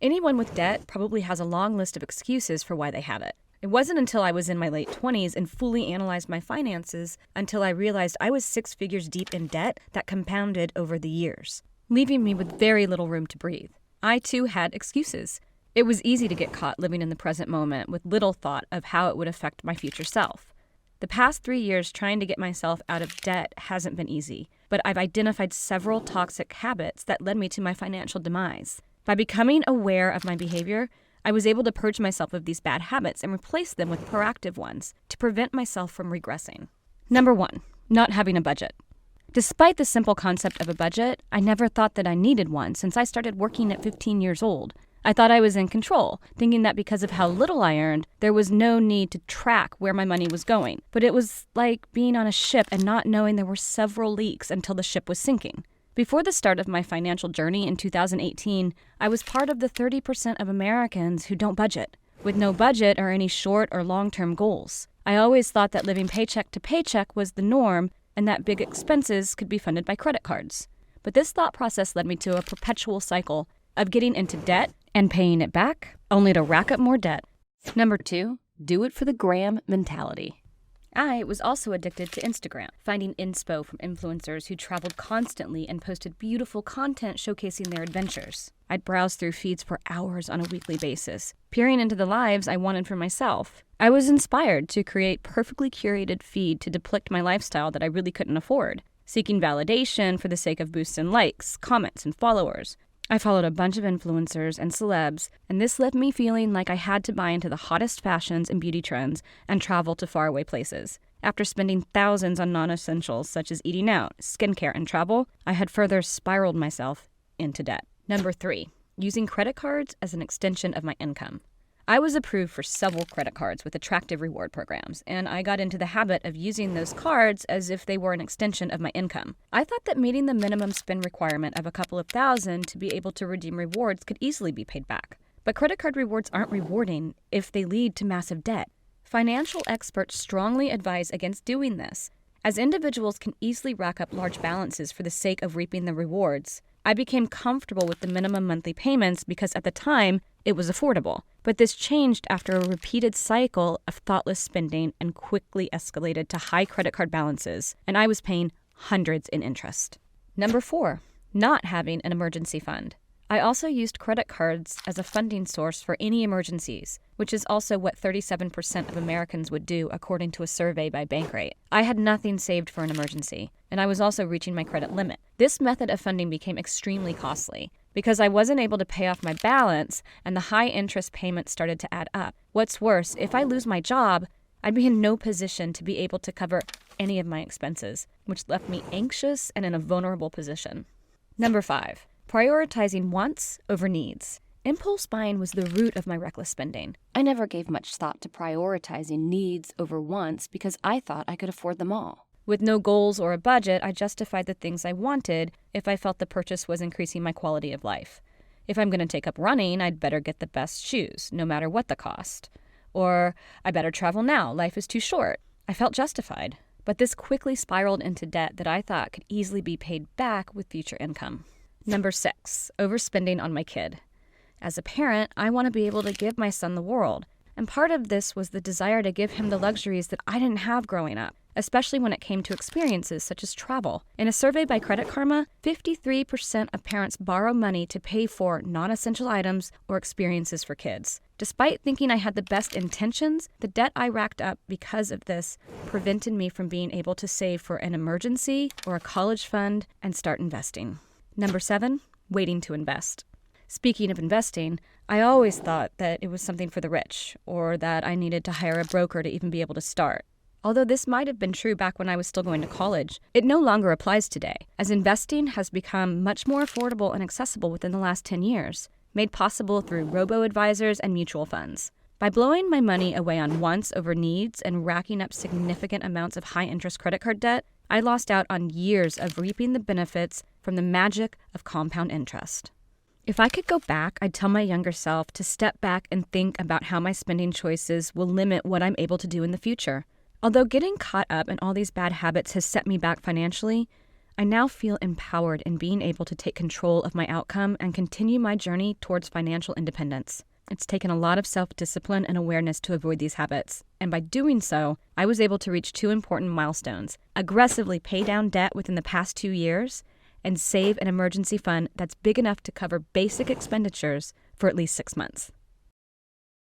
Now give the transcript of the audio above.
Anyone with debt probably has a long list of excuses for why they have it. It wasn't until I was in my late 20s and fully analyzed my finances until I realized I was 6 figures deep in debt that compounded over the years, leaving me with very little room to breathe. I too had excuses. It was easy to get caught living in the present moment with little thought of how it would affect my future self. The past 3 years trying to get myself out of debt hasn't been easy, but I've identified several toxic habits that led me to my financial demise. By becoming aware of my behavior, I was able to purge myself of these bad habits and replace them with proactive ones to prevent myself from regressing. Number 1, not having a budget. Despite the simple concept of a budget, I never thought that I needed one since I started working at 15 years old. I thought I was in control, thinking that because of how little I earned, there was no need to track where my money was going. But it was like being on a ship and not knowing there were several leaks until the ship was sinking. Before the start of my financial journey in 2018, I was part of the 30% of Americans who don't budget, with no budget or any short or long-term goals. I always thought that living paycheck to paycheck was the norm and that big expenses could be funded by credit cards. But this thought process led me to a perpetual cycle of getting into debt and paying it back, only to rack up more debt. Number 2, do it for the gram mentality. I was also addicted to Instagram, finding inspo from influencers who traveled constantly and posted beautiful content showcasing their adventures. I'd browse through feeds for hours on a weekly basis, peering into the lives I wanted for myself. I was inspired to create perfectly curated feed to depict my lifestyle that I really couldn't afford, seeking validation for the sake of boosts in likes, comments, and followers. I followed a bunch of influencers and celebs, and this left me feeling like I had to buy into the hottest fashions and beauty trends and travel to faraway places. After spending thousands on non-essentials such as eating out, skincare, and travel, I had further spiraled myself into debt. Number 3, using credit cards as an extension of my income. I was approved for several credit cards with attractive reward programs, and I got into the habit of using those cards as if they were an extension of my income. I thought that meeting the minimum spend requirement of a couple of thousand to be able to redeem rewards could easily be paid back. But credit card rewards aren't rewarding if they lead to massive debt. Financial experts strongly advise against doing this, as individuals can easily rack up large balances for the sake of reaping the rewards. I became comfortable with the minimum monthly payments because at the time, it was affordable. But this changed after a repeated cycle of thoughtless spending and quickly escalated to high credit card balances, and I was paying hundreds in interest. Number 4, not having an emergency fund. I also used credit cards as a funding source for any emergencies, which is also what 37% of Americans would do according to a survey by Bankrate. I had nothing saved for an emergency, and I was also reaching my credit limit. This method of funding became extremely costly because I wasn't able to pay off my balance and the high interest payments started to add up. What's worse, if I lose my job, I'd be in no position to be able to cover any of my expenses, which left me anxious and in a vulnerable position. Number 5, prioritizing wants over needs. Impulse buying was the root of my reckless spending. I never gave much thought to prioritizing needs over wants because I thought I could afford them all. With no goals or a budget, I justified the things I wanted if I felt the purchase was increasing my quality of life. If I'm going to take up running, I'd better get the best shoes, no matter what the cost. Or, I better travel now, life is too short. I felt justified. But this quickly spiraled into debt that I thought could easily be paid back with future income. Number 6, overspending on my kid. As a parent, I want to be able to give my son the world. And part of this was the desire to give him the luxuries that I didn't have growing up, especially when it came to experiences such as travel. In a survey by Credit Karma, 53% of parents borrow money to pay for non-essential items or experiences for kids. Despite thinking I had the best intentions, the debt I racked up because of this prevented me from being able to save for an emergency or a college fund and start investing. Number 7, waiting to invest. Speaking of investing, I always thought that it was something for the rich, or that I needed to hire a broker to even be able to start. Although this might have been true back when I was still going to college, it no longer applies today, as investing has become much more affordable and accessible within the last 10 years, made possible through robo-advisors and mutual funds. By blowing my money away on wants over needs and racking up significant amounts of high-interest credit card debt, I lost out on years of reaping the benefits from the magic of compound interest. If I could go back, I'd tell my younger self to step back and think about how my spending choices will limit what I'm able to do in the future. Although getting caught up in all these bad habits has set me back financially, I now feel empowered in being able to take control of my outcome and continue my journey towards financial independence. It's taken a lot of self-discipline and awareness to avoid these habits, and by doing so, I was able to reach 2 important milestones: aggressively pay down debt within the past 2 years, and save an emergency fund that's big enough to cover basic expenditures for at least 6 months.